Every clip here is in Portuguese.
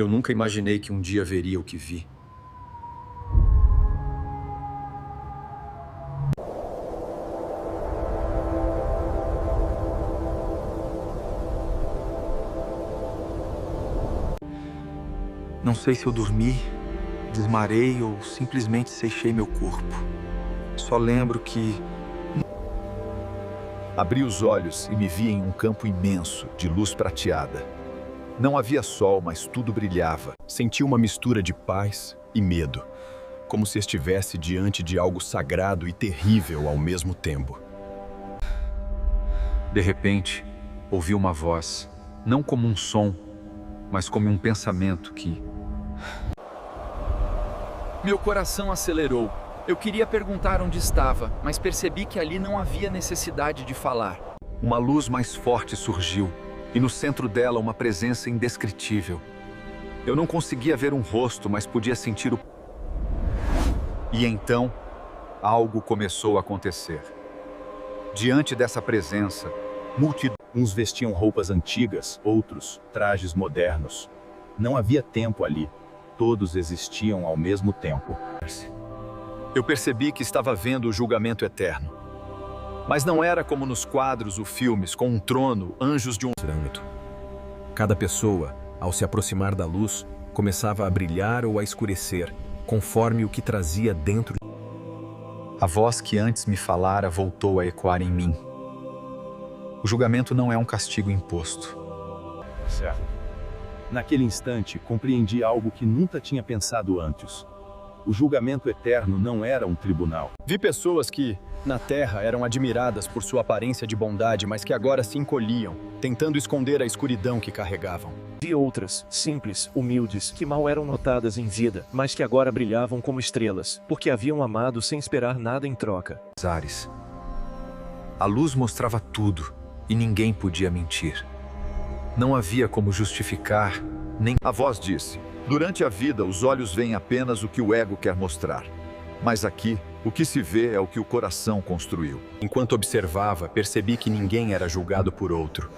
Eu nunca imaginei que um dia veria o que vi. Não sei se eu dormi, desmarei ou simplesmente seixei meu corpo. Só lembro que... Abri os olhos e me vi em um campo imenso de luz prateada. Não havia sol, mas tudo brilhava. Senti uma mistura de paz e medo, como se estivesse diante de algo sagrado e terrível ao mesmo tempo. De repente, ouvi uma voz, não como um som, mas como um pensamento que... Meu coração acelerou. Eu queria perguntar onde estava, mas percebi que ali não havia necessidade de falar. Uma luz mais forte surgiu, e no centro dela uma presença indescritível. Eu não conseguia ver um rosto, mas podia sentir o... E então, algo começou a acontecer. Diante dessa presença, Uns vestiam roupas antigas, outros trajes modernos. Não havia tempo ali. Todos existiam ao mesmo tempo. eu percebi que estava vendo o julgamento eterno. Mas não era como nos quadros ou filmes, com um trono, anjos de um... Cada pessoa, ao se aproximar da luz, começava a brilhar ou a escurecer, conforme o que trazia dentro. A voz que antes me falara voltou a ecoar em mim. O julgamento não é um castigo imposto. Certo. Naquele instante, compreendi algo que nunca tinha pensado antes. O julgamento eterno não era um tribunal. Vi pessoas que, na Terra, eram admiradas por sua aparência de bondade, mas que agora se encolhiam, tentando esconder a escuridão que carregavam. Vi outras, simples, humildes, que mal eram notadas em vida, mas que agora brilhavam como estrelas, porque haviam amado sem esperar nada em troca. Ares. A luz mostrava tudo, e ninguém podia mentir. Não havia como justificar, nem... A voz disse: durante a vida, os olhos veem apenas o que o ego quer mostrar. Mas aqui, o que se vê é o que o coração construiu. Enquanto observava, percebi que ninguém era julgado por outro.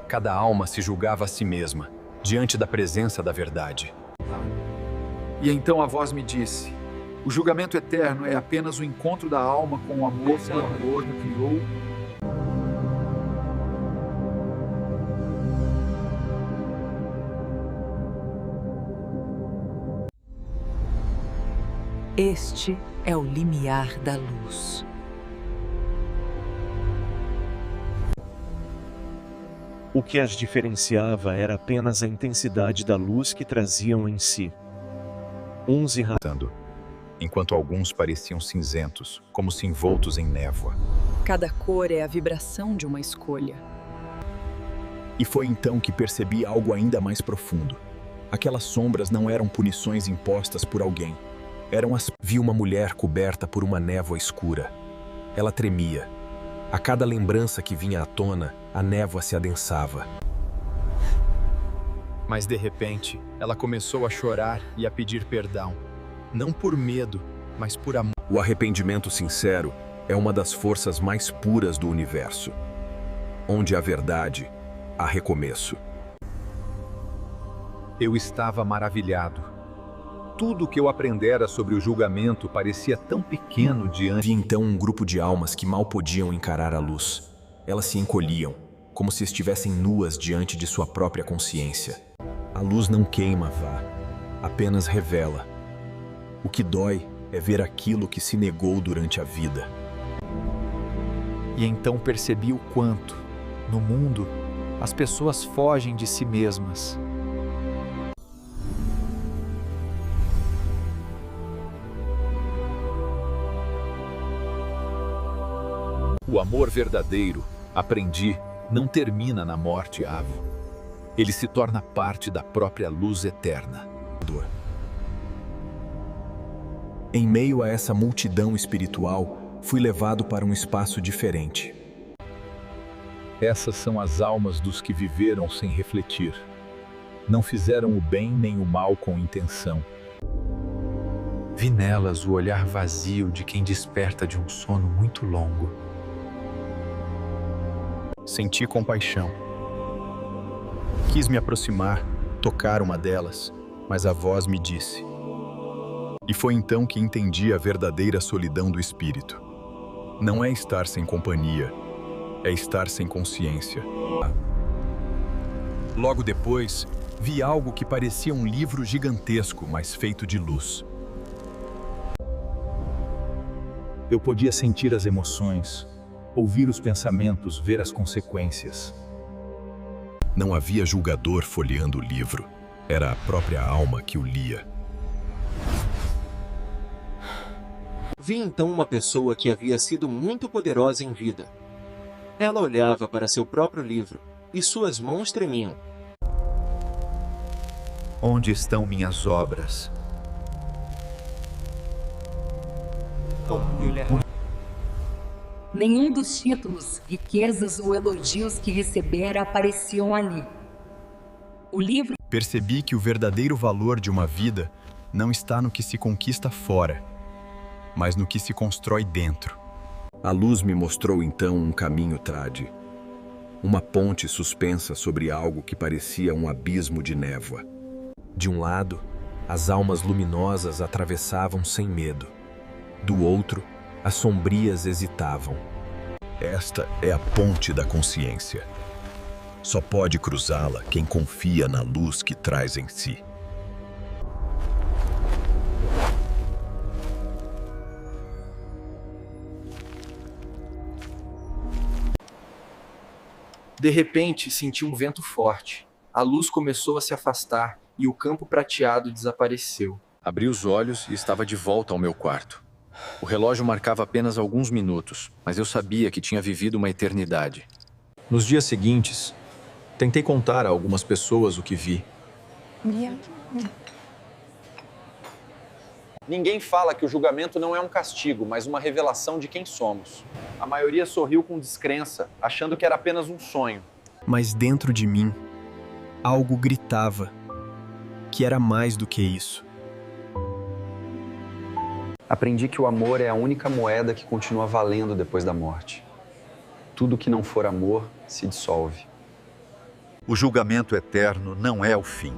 Cada alma se julgava a si mesma, diante da presença da verdade. E então a voz me disse: o julgamento eterno é apenas o encontro da alma com o amor que o amor criou. Este é o limiar da luz. O que as diferenciava era apenas a intensidade da luz que traziam em si. Uns irradiando, Enquanto alguns pareciam cinzentos, como se envoltos em névoa. Cada cor é a vibração de uma escolha. E foi então que percebi algo ainda mais profundo. Aquelas sombras não eram punições impostas por alguém. Vi uma mulher coberta por uma névoa escura. Ela tremia. A cada lembrança que vinha à tona, a névoa se adensava. Mas de repente, ela começou a chorar e a pedir perdão. Não por medo, mas por amor. O arrependimento sincero é uma das forças mais puras do universo. Onde há verdade, há recomeço. Eu estava maravilhado. Tudo o que eu aprendera sobre o julgamento parecia tão pequeno diante... Vi então um grupo de almas que mal podiam encarar a luz. Elas se encolhiam, como se estivessem nuas diante de sua própria consciência. A luz não queima, Vá, apenas revela. O que dói é ver aquilo que se negou durante a vida. E então percebi o quanto, no mundo, as pessoas fogem de si mesmas. O amor verdadeiro, aprendi, não termina na morte, Avo. Ele se torna parte da própria luz eterna. Em meio a essa multidão espiritual, fui levado para um espaço diferente. Essas são as almas dos que viveram sem refletir. Não fizeram o bem nem o mal com intenção. Vi nelas o olhar vazio de quem desperta de um sono muito longo. Senti compaixão. Quis me aproximar, tocar uma delas, Mas a voz me disse. E foi então que entendi a verdadeira solidão do espírito. Não é estar sem companhia, é estar sem consciência. Logo depois, vi algo que parecia um livro gigantesco, mas feito de luz. Eu podia sentir as emoções, ouvir os pensamentos, ver as consequências. Não havia julgador folheando o livro. Era a própria alma que o lia. Vi então uma pessoa que havia sido muito poderosa em vida. Ela olhava para seu próprio livro, e suas mãos tremiam. Onde estão minhas obras? Nenhum dos títulos, riquezas ou elogios que recebera apareciam ali. O livro Percebi que o verdadeiro valor de uma vida não está no que se conquista fora, mas no que se constrói dentro. A luz me mostrou então um caminho trade. Uma ponte suspensa sobre algo que parecia um abismo de névoa. De um lado, as almas luminosas atravessavam sem medo. Do outro, as sombrias hesitavam. Esta é a ponte da consciência. Só pode cruzá-la quem confia na luz que traz em si. De repente, senti um vento forte. A luz começou a se afastar e o campo prateado desapareceu. Abri os olhos e estava de volta ao meu quarto. O relógio marcava apenas alguns minutos, mas eu sabia que tinha vivido uma eternidade. Nos dias seguintes, tentei contar a algumas pessoas o que vi. Ninguém fala que o julgamento não é um castigo, mas uma revelação de quem somos. A maioria sorriu com descrença, achando que era apenas um sonho. Mas dentro de mim, algo gritava que era mais do que isso. Aprendi que o amor é a única moeda que continua valendo depois da morte. Tudo que não for amor se dissolve. O julgamento eterno não é o fim.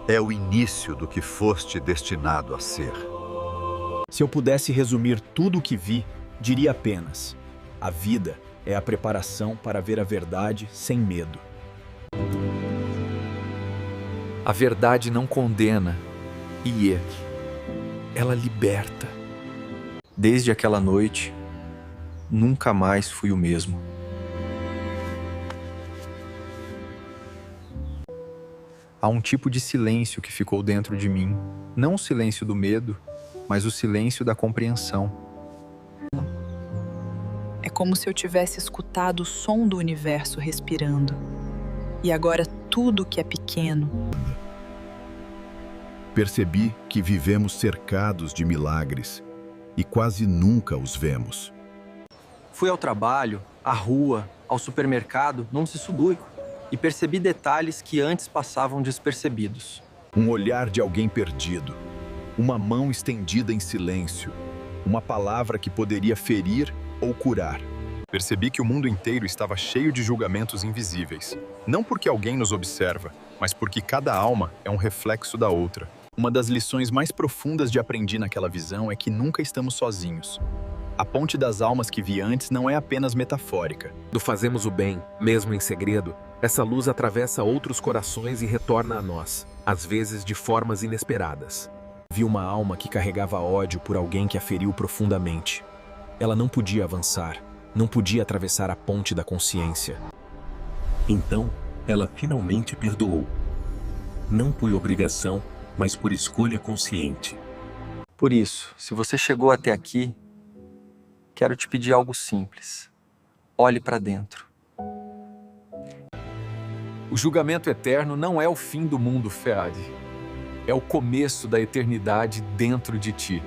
É o início do que foste destinado a ser. Se eu pudesse resumir tudo o que vi, diria apenas: a vida é a preparação para ver a verdade sem medo. A verdade não condena, e ela liberta. Desde aquela noite, nunca mais fui o mesmo. Há um tipo de silêncio que ficou dentro de mim. Não o silêncio do medo, mas o silêncio da compreensão. É como se eu tivesse escutado o som do universo respirando. E agora tudo que é pequeno. Percebi que vivemos cercados de milagres e quase nunca os vemos. Fui ao trabalho, à rua, ao supermercado, num sisuduico, e percebi detalhes que antes passavam despercebidos. Um olhar de alguém perdido, uma mão estendida em silêncio, uma palavra que poderia ferir ou curar. Percebi que o mundo inteiro estava cheio de julgamentos invisíveis. Não porque alguém nos observa, mas porque cada alma é um reflexo da outra. Uma das lições mais profundas de aprendi naquela visão é que nunca estamos sozinhos. A ponte das almas que vi antes não é apenas metafórica. Quando fazemos o bem, mesmo em segredo, essa luz atravessa outros corações e retorna a nós, às vezes de formas inesperadas. Vi uma alma que carregava ódio por alguém que a feriu profundamente. Ela não podia avançar, não podia atravessar a ponte da consciência. Então, ela finalmente perdoou. Não por obrigação, mas por escolha consciente. Por isso, se você chegou até aqui, quero te pedir algo simples. Olhe para dentro. O julgamento eterno não é o fim do mundo, Fead. É o começo da eternidade dentro de ti.